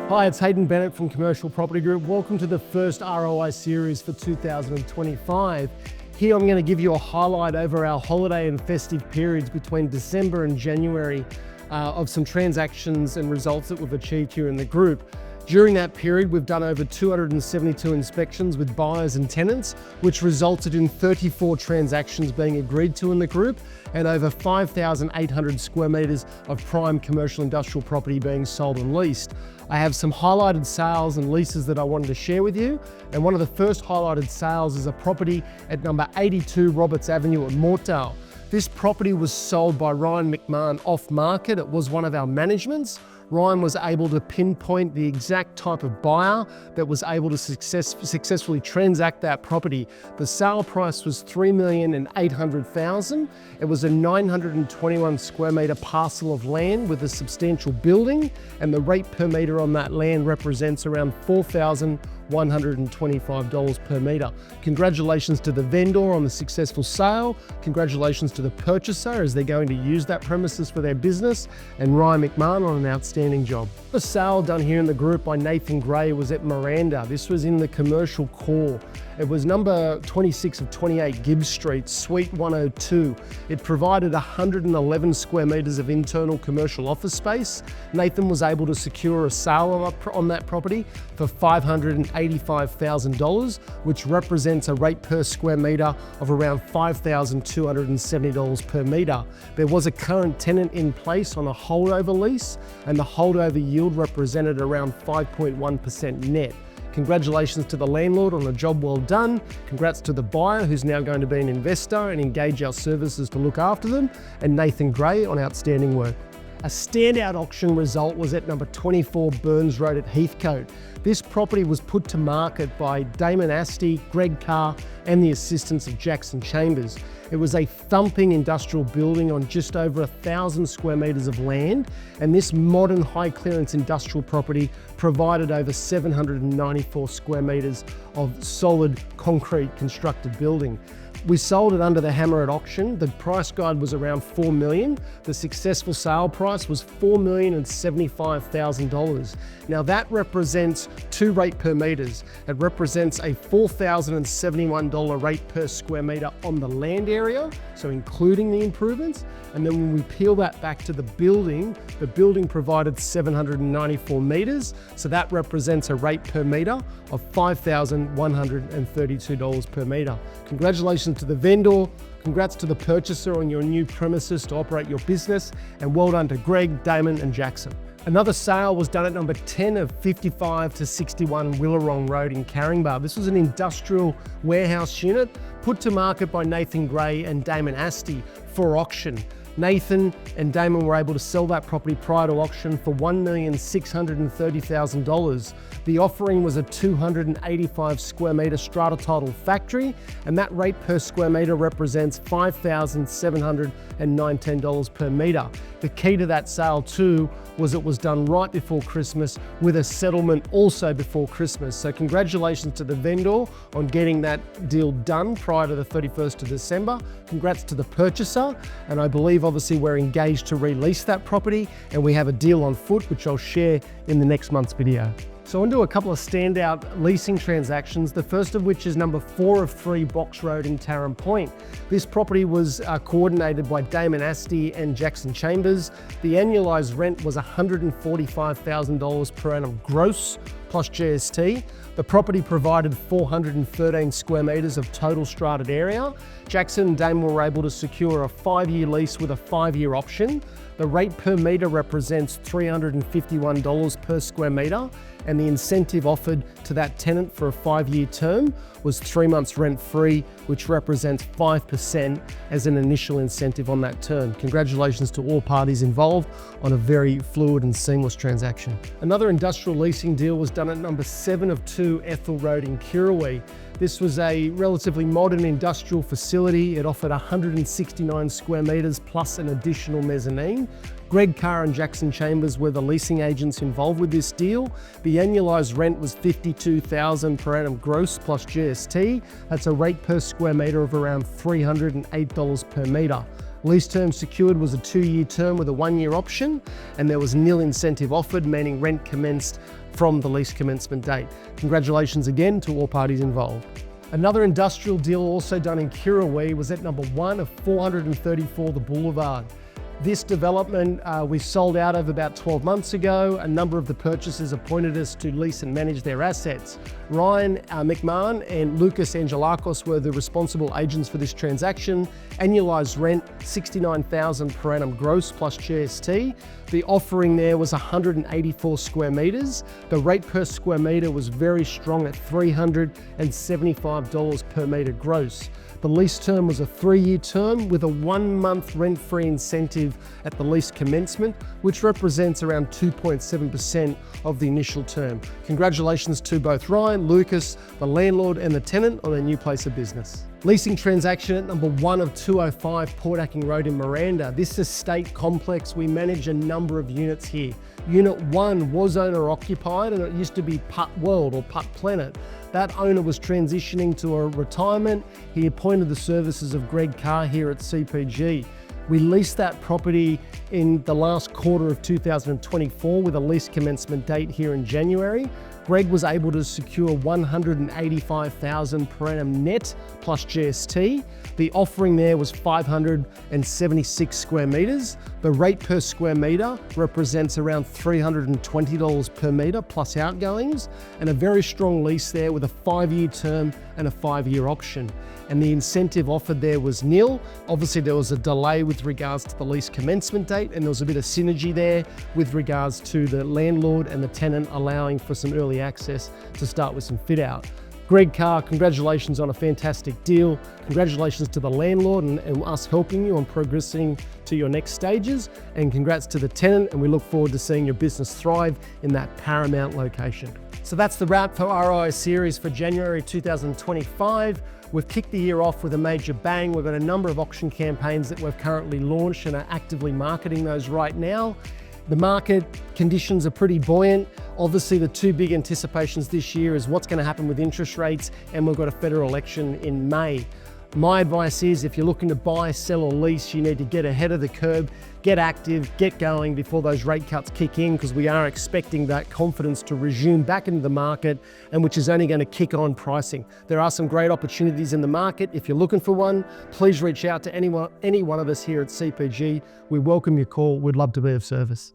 Hi, it's Hayden Bennett from Commercial Property Group. Welcome to the first ROI series for 2025. Here I'm going to give you a highlight over our holiday and festive periods between December and January of some transactions and results that we've achieved here in the group. During that period, we've done over 272 inspections with buyers and tenants, which resulted in 34 transactions being agreed to in the group and over 5,800 square metres of prime commercial industrial property being sold and leased. I have some highlighted sales and leases that I wanted to share with you. And one of the first highlighted sales is a property at number 82 Roberts Avenue at Mortdale. This property was sold by Ryan McMahon off market. It was one of our managements. Ryan was able to pinpoint the exact type of buyer that was able to successfully transact that property. The sale price was $3,800,000. It was a 921 square metre parcel of land with a substantial building, and the rate per metre on that land represents around $4,125 per metre. Congratulations to the vendor on the successful sale. Congratulations to the purchaser as they're going to use that premises for their business, and Ryan McMahon on an outstanding job. The sale done here in the group by Nathan Gray was at Miranda. This was in the commercial core. It was number 26 of 28 Gibbs Street, Suite 102. It provided 111 square metres of internal commercial office space. Nathan was able to secure a sale on that property for $585,000, which represents a rate per square metre of around $5,270 per metre. There was a current tenant in place on a holdover lease, and the holdover yield represented around 5.1% net. Congratulations to the landlord on a job well done. Congrats to the buyer who's now going to be an investor and engage our services to look after them, and Nathan Gray on outstanding work. A standout auction result was at number 24 Burns Road at Heathcote. This property was put to market by Damon Asti, Greg Carr, and the assistance of Jackson Chambers. It was a thumping industrial building on just over 1,000 square metres of land, and this modern high clearance industrial property provided over 794 square metres of solid concrete constructed building. We sold it under the hammer at auction. The price guide was around $4 million. The successful sale price was $4,075,000. Now that represents two rate per metres. It represents a $4,071 rate per square metre on the land area, so including the improvements. And then when we peel that back to the building provided 794 metres, so that represents a rate per metre of $5,132 per metre. Congratulations to the vendor, congrats to the purchaser on your new premises to operate your business, and well done to Greg, Damon and Jackson. Another sale was done at number 10 of 55 to 61 Willarong Road in Caringbah. This was an industrial warehouse unit put to market by Nathan Gray and Damon Asti for auction. Nathan and Damon were able to sell that property prior to auction for $1,630,000. The offering was a 285 square metre strata title factory, and that rate per square metre represents $5,719 per metre. The key to that sale too was it was done right before Christmas with a settlement also before Christmas. So congratulations to the vendor on getting that deal done prior to the 31st of December. Congrats to the purchaser, and I believe obviously we're engaged to release that property, and we have a deal on foot which I'll share in the next month's video. So on to a couple of standout leasing transactions, the first of which is number 4 of 3 Box Road in Tarrant Point. This property was coordinated by Damon Asti and Jackson Chambers. The annualised rent was $145,000 per annum gross plus GST. The property provided 413 square metres of total strated area. Jackson and Damon were able to secure a 5-year lease with a 5-year option. The rate per metre represents $351 per square metre, and the incentive offered to that tenant for a 5-year term was 3 months rent-free, which represents 5% as an initial incentive on that term. Congratulations to all parties involved on a very fluid and seamless transaction. Another industrial leasing deal was done at number 7 of 2 Ethel Road in Kirrawee. This was a relatively modern industrial facility. It offered 169 square metres plus an additional mezzanine. Greg Carr and Jackson Chambers were the leasing agents involved with this deal. The annualised rent was $52,000 per annum gross plus GST. That's a rate per square metre of around $308 per metre. Lease term secured was a 2-year term with a 1-year option, and there was nil incentive offered, meaning rent commenced from the lease commencement date. Congratulations again to all parties involved. Another industrial deal also done in Kirrawee was at number 1 of 434 The Boulevard. This development we sold out of about 12 months ago. A number of the purchasers appointed us to lease and manage their assets. Ryan McMahon and Lucas Angelakos were the responsible agents for this transaction. Annualised rent, $69,000 per annum gross plus GST. The offering there was 184 square metres. The rate per square metre was very strong at $375 per metre gross. The lease term was a 3-year term with a 1-month rent-free incentive at the lease commencement, which represents around 2.7% of the initial term. Congratulations to both Ryan, Lucas, the landlord and the tenant on their new place of business. Leasing transaction at number 1 of 205 Port Acking Road in Miranda. This estate complex, we manage a number of units here. Unit 1 was owner occupied and it used to be Putt World or Putt Planet. That owner was transitioning to a retirement. He appointed the services of Greg Carr here at CPG. We leased that property in the last quarter of 2024 with a lease commencement date here in January. Greg was able to secure $185,000 per annum net plus GST. The offering there was 576 square metres. The rate per square metre represents around $320 per metre plus outgoings, and a very strong lease there with a 5-year term and a 5-year option. And the incentive offered there was nil. Obviously there was a delay with regards to the lease commencement date, and there was a bit of synergy there with regards to the landlord and the tenant allowing for some early access to start with some fit out. Greg Carr, congratulations on a fantastic deal. Congratulations to the landlord and us helping you on progressing to your next stages. And congrats to the tenant, and we look forward to seeing your business thrive in that paramount location. So that's the wrap for ROI series for January 2025. We've kicked the year off with a major bang. We've got a number of auction campaigns that we've currently launched and are actively marketing those right now. The market conditions are pretty buoyant. Obviously, the 2 big anticipations this year is what's going to happen with interest rates, and we've got a federal election in May. My advice is if you're looking to buy, sell or lease, you need to get ahead of the curve, get active, get going before those rate cuts kick in, because we are expecting that confidence to resume back into the market, and which is only going to kick on pricing. There are some great opportunities in the market. If you're looking for one, please reach out to any one of us here at CPG. We welcome your call. We'd love to be of service.